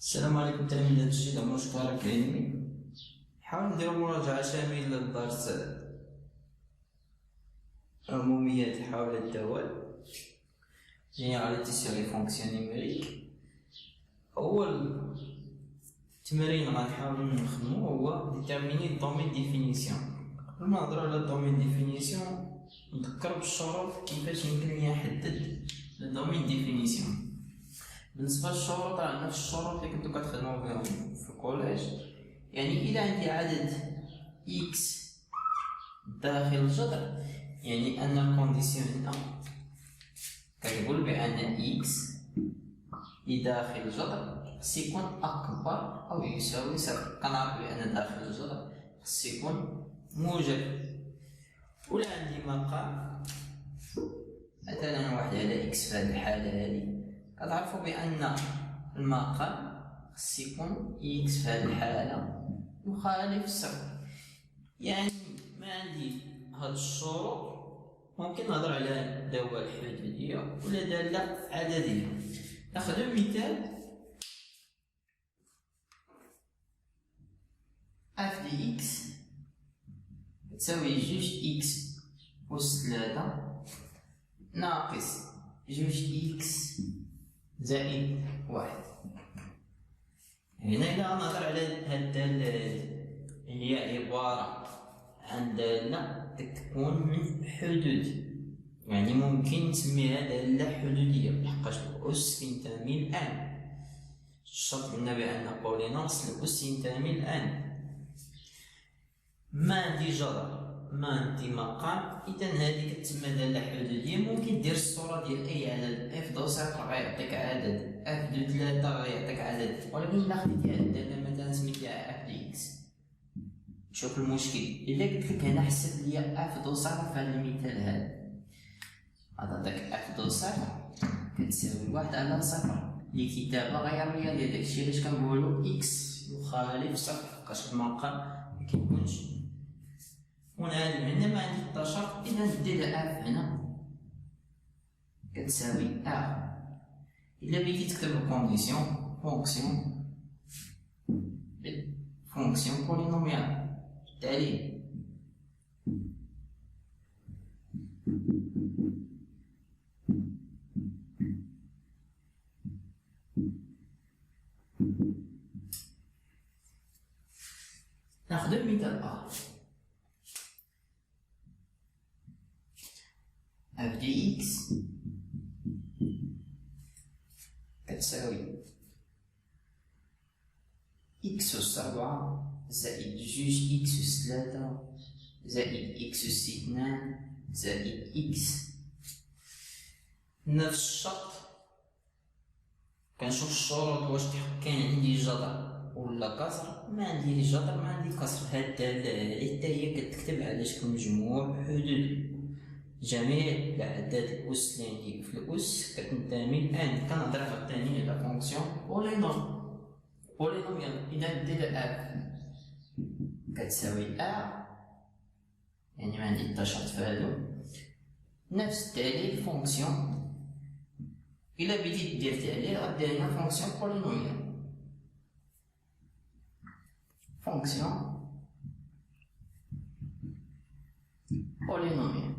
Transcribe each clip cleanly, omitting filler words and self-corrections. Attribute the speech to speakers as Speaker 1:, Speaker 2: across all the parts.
Speaker 1: السلام عليكم تلاميذ تسجيل المشترك العلمي. نحاول نديرو مراجعة شاملة لدرس عموميات حول الدول Généralité sur les fonctions numériques. أول تمرين غنحاولو نخدمو هو déterminer الدومين ديفينيسيون. قبل ما نهضرو على الدومين ديفينيسيون نذكر بالشروط كيفاش يمكن ليا نحدد الدومين ديفينيسيون. بالنسبة للشروط راه نفس الشروط اللي كنتو كتخدمو بهم في الكوليج، يعني إلا عندي عدد إكس داخل الجذر يعني أن الكونديسيون هنا كتقول بأن إكس داخل الجذر خص يكون أكبر أو يساوي صفر. كنعرف بأن داخل الجذر خص يكون موجب. ولا عندي مقام مثلا واحد على إكس في هذه الحالة هذه، كتعرفوا بأن المقام خص يكون إكس في هذه الحالة يخالف صفر. يعني ما عندي هاد الشروط ممكن نهضر على دول حدودية ولا دالة عددية. ناخذ مثال اف دي اكس تساوي جوج اكس أس 3 ناقص جوج اكس زائد واحد. هنا إلا غنهضر على هاد الدالة هي عبارة عن دالة كتكون من حدود، يعني ممكن نسميها دالة حدودية لحقاش الأس كينتمي لآن. الشرط قلنا بأن بولينوس الأس ينتمي لآن. ما عندي جذر ما عندي مقام، إذا هذه كتسمى دالة حدودية. ممكن دير الصورة ديال أي عدد اف دو صفر غيعطيك عدد، اف دو 3 غيعطيك عدد، ولكن إلا خديتي هاد الدالة مثلا سميتيها اف دي اكس، شوف المشكل. إلا قلتلك هنا حسب ليا اف دو صفر في هذا المثال هذا، غتعطيك اف دو صفر كتساوي واحد على صفر. الكتابة غير رياضية، داكشي علاش كنقولو اكس يخالف صفر حقاش المقام مكيكونش منعدم. هنا ما عندي حتى شرط، إذا ندير اف هنا كتساوي ا. إلا بغيتي تكتب الكونديسيون فونكسيون بولينوميال بالتالي ناخذ المثال آخر. اف دي اكس كتساوي اكس أس 4 زائد جوج اكس أس 3 زائد اكس أس 2 زائد اكس. نفس الشرط كنشوف الشروط واش كاين عندي جذر ولا كسر. ما عندي جذر ما عندي كسر. هاد الدالة حتى هي كتكتب على شكل مجموع حدود. جميع الأعداد الأس اللي عندي في الأس كتنتمي لآن. كنهضر عاوتاني على فونكسيون بولينوميال. إذا ندير اف كتساوي ا، يعني ما عندي حتى شرط في هادو. نفس التعليل فونكسيون، إلا بديت دير تعليل غدير هنا فونكسيون بولينوميال.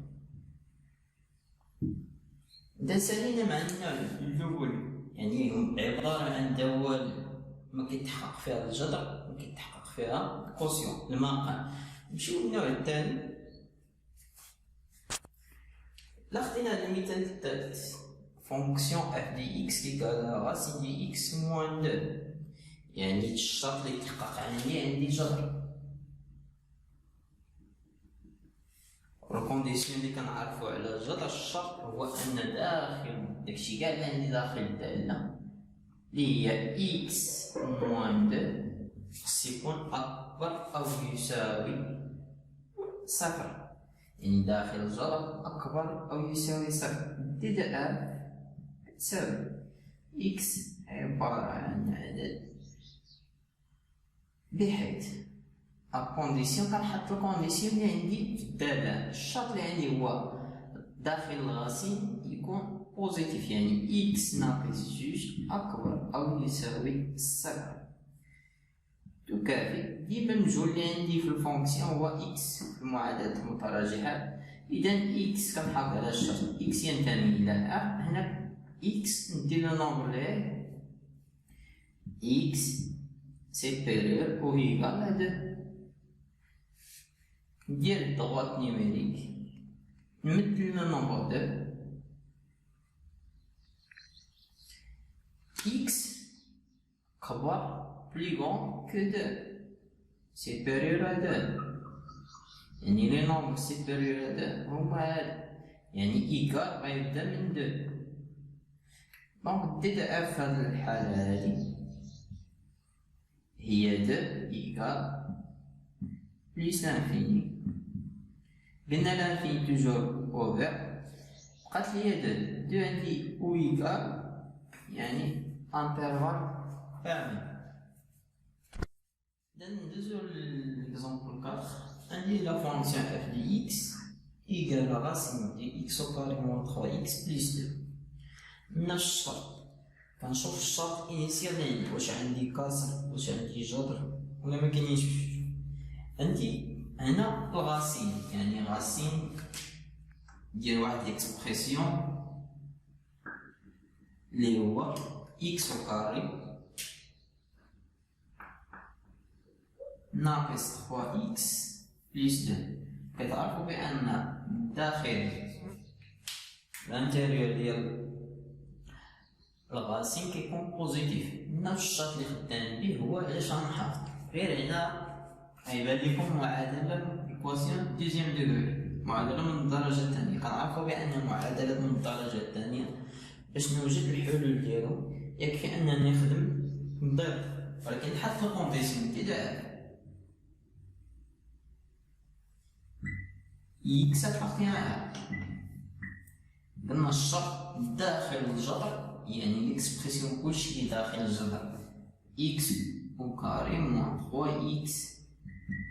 Speaker 1: إذا سالينا مع النوع الأول، يعني عبارة عن دول ما كيتحقق فيها الجذر ما كيتحقق فيها الكوسيون المقام. نمشيو للنوع الثاني. لا خدينا المثال الثالث فونكسيون اف دي اكس كي راسين دي اكس موان دو، يعني الشرط اللي يتحقق عندي جذر. الكونديسيون اللي كنعرفو على الجذر الشرط هو ان داخل داكشي كاع اللي عندي داخل الدالة اللي هي اكس موان دو خص يكون اكبر او يساوي صفر، يعني داخل الجذر اكبر او يساوي صفر. دير اف تساوي اكس عبارة عن عدد بحيث الكونديسيون كنحط الكونديسيون اللي عندي في الدالة. الشرط اللي عندي هو داخل الغسيل يكون بوزيتيف، يعني إكس ناقص جوج أكبر أو يساوي صفر، تكافئ ديما المجهول اللي عندي في الفونكسيون هو إكس في المعادلة المتراجحة. إذا إكس كنحافظ على الشرط إكس ينتمي إلى أ، هنا إكس ندير لو نومبر ليه إكس سيبيريور أو إيكال à 2. ندير الضغط نيميريك نمثل لو نومبر 2 x كبر plus grand que 2 supérieur à 2، يعني لي نومبر supérieur à 2 هما هادو، يعني إيكال غيبدا من 2. دونك دي دو اف في هاد الحالة هادي هي 2 إيكال بليس لانفيني، قلنا لانفيني توجور أوفر، بقات ليا 2 عندي أو إيكال يعني انترفال كامل. إذا ندوزو لإكزومبل 4، عندي لا فونكسيون اف دي إكس إيكال راسين دي إكس أو كاري موان 3 إكس بليس 2. نفس الشرط كنشوف الشرط إنيسيال اللي عندي، واش عندي كسر واش عندي جذر ولا مكاينينش. عندي هنا الغاسين، يعني غاسين ديال واحد ليكسبرسيون اللي هو إكس أو كاري ناقص 3 إكس بليس 2. كتعرفو بأن داخل الانتيريور ديال الغاسين كيكون بوزيتيف. نفس الشرط اللي خدام به هو علاش غنحافظ، غير هنا غيبان لكم معادلة إيكواسيون دوزيام دوغري، معادلة من الدرجة الثانية. كنعرفو بأن المعادلات من الدرجة الثانية باش نوجد الحلول ديالو يكفي أنني نخدم نضرب، ولكن حتى الكونديسيون ديال إكس تعطينا قلنا الشرط داخل الجذر، يعني ليكسبرسيون كلشي داخل الجذر إكس أو كاري موان 3 إكس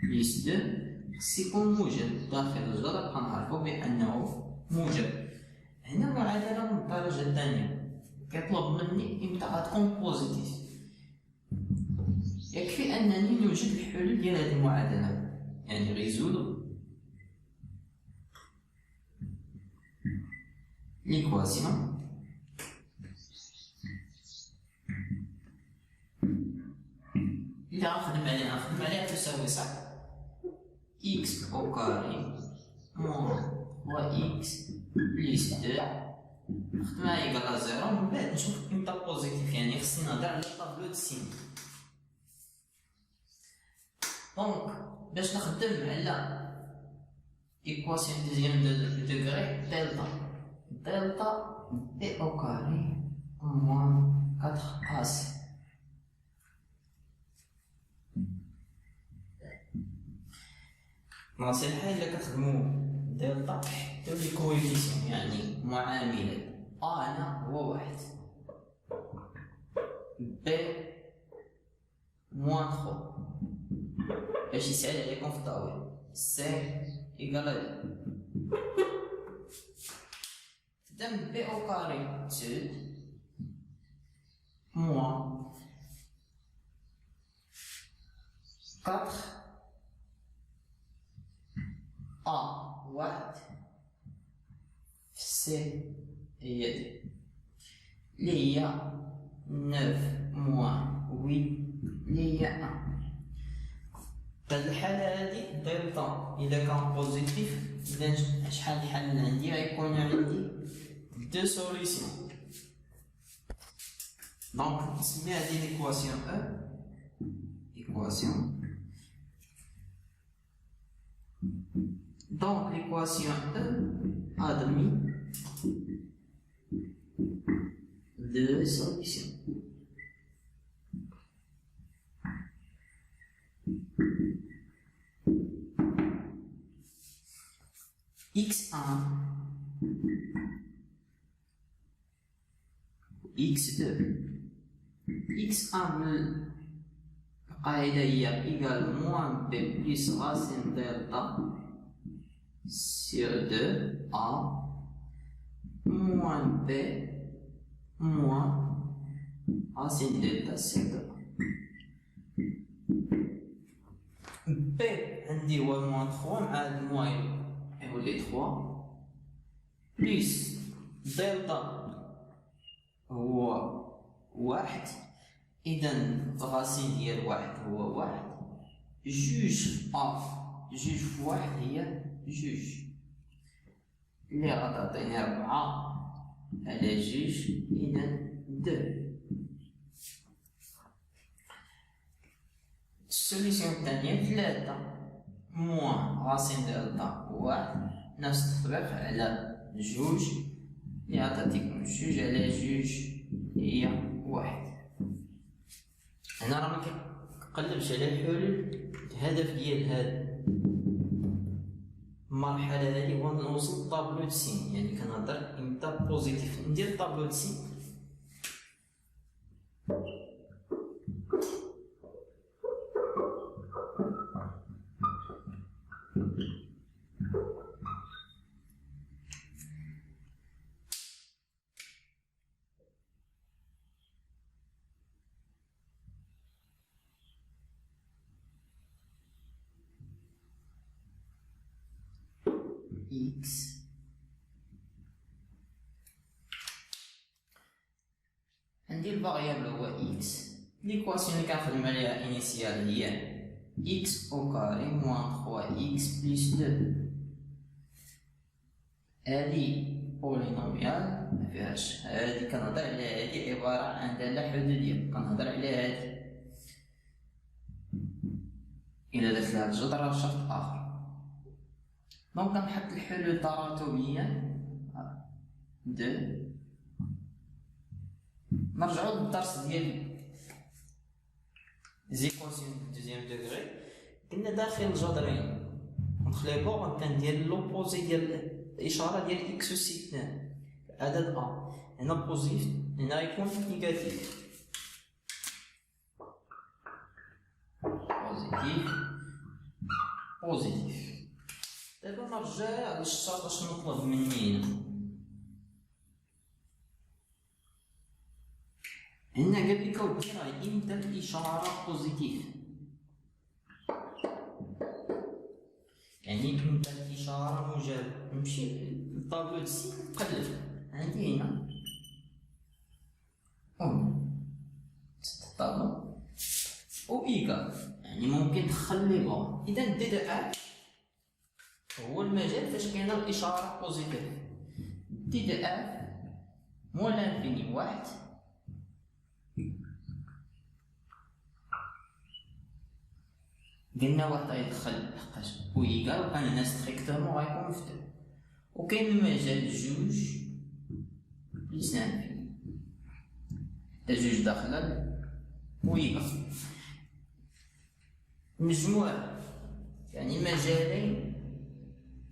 Speaker 1: بليس 2 خص يكون موجب داخل الجذر، كنعرفو بأنه موجب. هنا معادلة من الدرجة الثانية كيطلب مني إمتى غتكون بوزيتيف، يكفي أنني نوجد الحلول ديال هاد المعادلة، يعني ريزولو l'équation اللي غنخدم عليها تساوي صح إكس أو كاري موان 3 إكس بليس 2 نخدمها إيكال زيرو، من بعد نشوف إمتى بوزيتيف، يعني خصني نهضر على طابلو دو سين. دونك باش نخدم على إيكواسيون دوزيام دوغري دلتا بي أو كاري موان 4 أس. ناصي الحال إلا كتخدمو دلتا حتى لي كويفيسيون، يعني معاملات أنا هو واحد بي موان 3 باش يسهل عليكم في التعويض سي إيكال تبدا بي أو كاري تسود موان 4 أ واحد سي هي اللي هي 9 موان 8 اللي هي 1. فهاد الحالة هادي دلتا إذا كان بوزيتيف، إذا شحال الحل عندي غيكون عندي دو سوليسيون. دونك نسمي هادي ليكواسيون أ إيكواسيون. دونك ليكواسيون أ admis deux solutions. X1, X2. X1 القاعدة هي إيكال موان بي بلس راسين دلتا sur 2 A moins b moins racine delta c'est b عندي هو moins 3 مع الموين يولي 3 بليس دلتا هو 1 إذا راسين ديال 1 هو 1 جوج جوج في 1 هي جوج اللي غتعطيني 4 على جوج إذا 2. السوليسيون الثانية 3 موان راسين دلتا 1 نفس التطبيق على جوج اللي عطاتيكم جوج على جوج هي 1. هنا راه مكنقلبش على الحلول. الهدف ديال هاد المرحلة هادي هو نوصل طابلو د سين، يعني كنهضر امتى بوزيتيف ندير طابلو د سين. x عندي الفاريابل هو x. ليكواسيون اللي كنخدم عليها انيسيال هي x au carré moins 3x plus 2. هادي بولينوميال مفيهاش، هادي كنهضر على هادي عبارة عن دالة حدودية، كنهضر على هادي إلا درت لها الجذر راه شرط آخر. دونك كنحط الحلول تراتبيا 2. نرجعو للدرس ديال زيكواسيون دوزيام دوغري، قلنا داخل الجذرين نخليبو كندير لوبوزي ديال الإشارة ديال إكس أس 2 عدد أ. هنا بوزيتيف هنا يكون نيجاتيف، بوزيتيف. دابا نرجع للشرط اش نطلب مني هنا قال لك اودي راه امتى الاشاره بوزيتيف، يعني امتى الاشاره موجبه. نمشي للطابلو د سي نقلب عندي هنا الطابلو او ايكال، يعني ممكن تخلي بها. اذا دي دو هو المجال فاش كاينه الاشاره بوزيتيف. دي دو اف موان لانفيني 1 قلنا واحد غيدخل لحقاش و ايكال وكان هنا ستريكتومون غيكون مفتوح، وكاين المجال جوج بليس لانفيني حتى جوج داخله و ايكال. مجموع يعني مجالين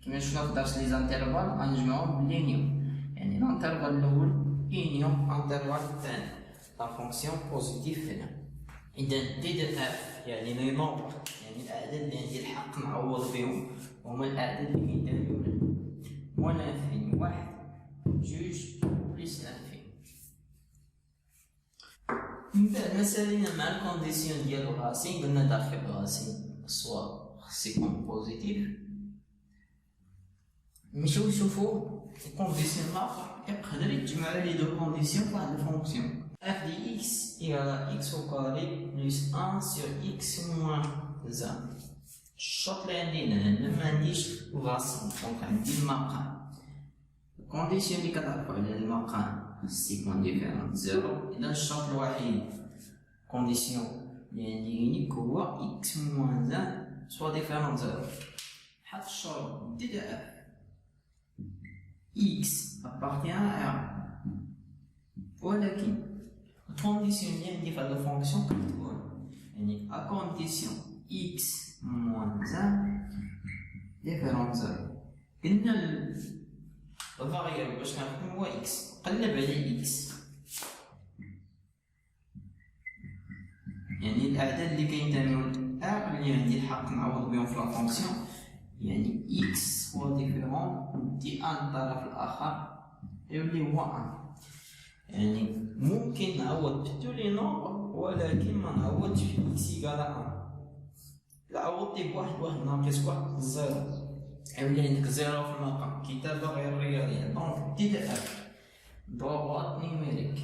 Speaker 1: كما شفنا في درس لي زانترفال غنجمعوهم باللينيوم، يعني الانترفال الاول لينيوم الانترفال الثاني لا فونكسيون بوزيتيف هنا. اذا دي دو اف يعني لي نومبر، يعني الاعداد اللي عندي الحق نعوض بهم هما الاعداد اللي كيداويو لنا موان لانفيني 1 جوج بليس لانفيني. من بعد ما سالينا مع الكونديسيون ديال الراسين قلنا داخل الراسين الصواب خص يكون بوزيتيف. نمشيو نشوفو الكونديسيون الاخر يقدر يتجمع لي دو كونديسيون في واحد الفونكسيون f دي x égale x au carré plus 1 sur x moins 1. الشرط اللي عندي هنا ما عنديش الراسين، دونك عندي المقام. الكونديسيون اللي كتعرفو على المقام خص يكون ديفيرون زيرو. اذا الشرط الوحيد كونديسيون اللي عندي يونيك هو x moins 1 سوا ديفيرون زيرو. حط الشرط دي دو اف x appartient à R، ولكن الكونديسيون اللي عندي في هاد الفونكسيون كتكون يعني à condition x moins 1 ديفيرون زيرو. قلنا الفاريابل باش كنخدم هو x، قلب على x يعني الاعداد اللي كينتميو ل R اللي عندي الحق نعوض بهم في لا فونكسيون، يعني x هو ديفيرون ندي ان الطرف الاخر يولي هو ان. يعني ممكن نعوض بتو لي نومبر ولكن ما نعوضش في اكس ايكال ان. لا عوضتي بواحد ناقص واحد زيرو يولي عندك زيرو في المقام. كتابة غير رياضية دونك ابتداء ضربات نيميريك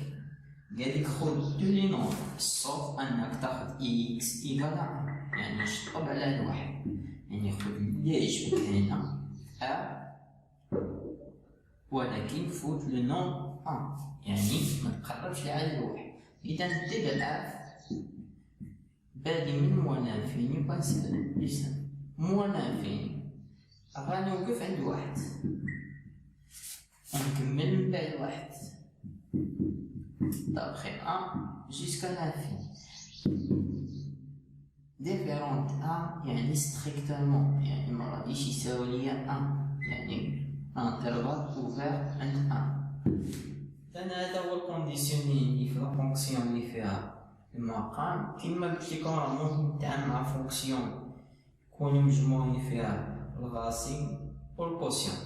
Speaker 1: قالك خذ تو لي نومبر صوف انك تاخذ اكس ايكال ان، يعني شطب على الواحد، يعني خذ اللي يعجبك هنا ولكن فوت لو نون ان، يعني ما تقربش على الواحد. اذا ابتداء بادي من موان لانفيني وكنسال لسان موان لانفيني غنوقف عند واحد ونكمل من بعد واحد دابخي ان جيسكا لانفيني. ديفيرونت ان يعني ستريكتومون، يعني ما غاديش يساوي ليا ان، يعني انترفال اوفير عند ان. لأن هذا هو الكونديسيوني اللي في لا فونكسيون اللي فيها المقام. كيما قلت لكم راه ممكن نتعامل مع فونكسيون يكونوا مجموعين فيها الغاسي والكوسيون.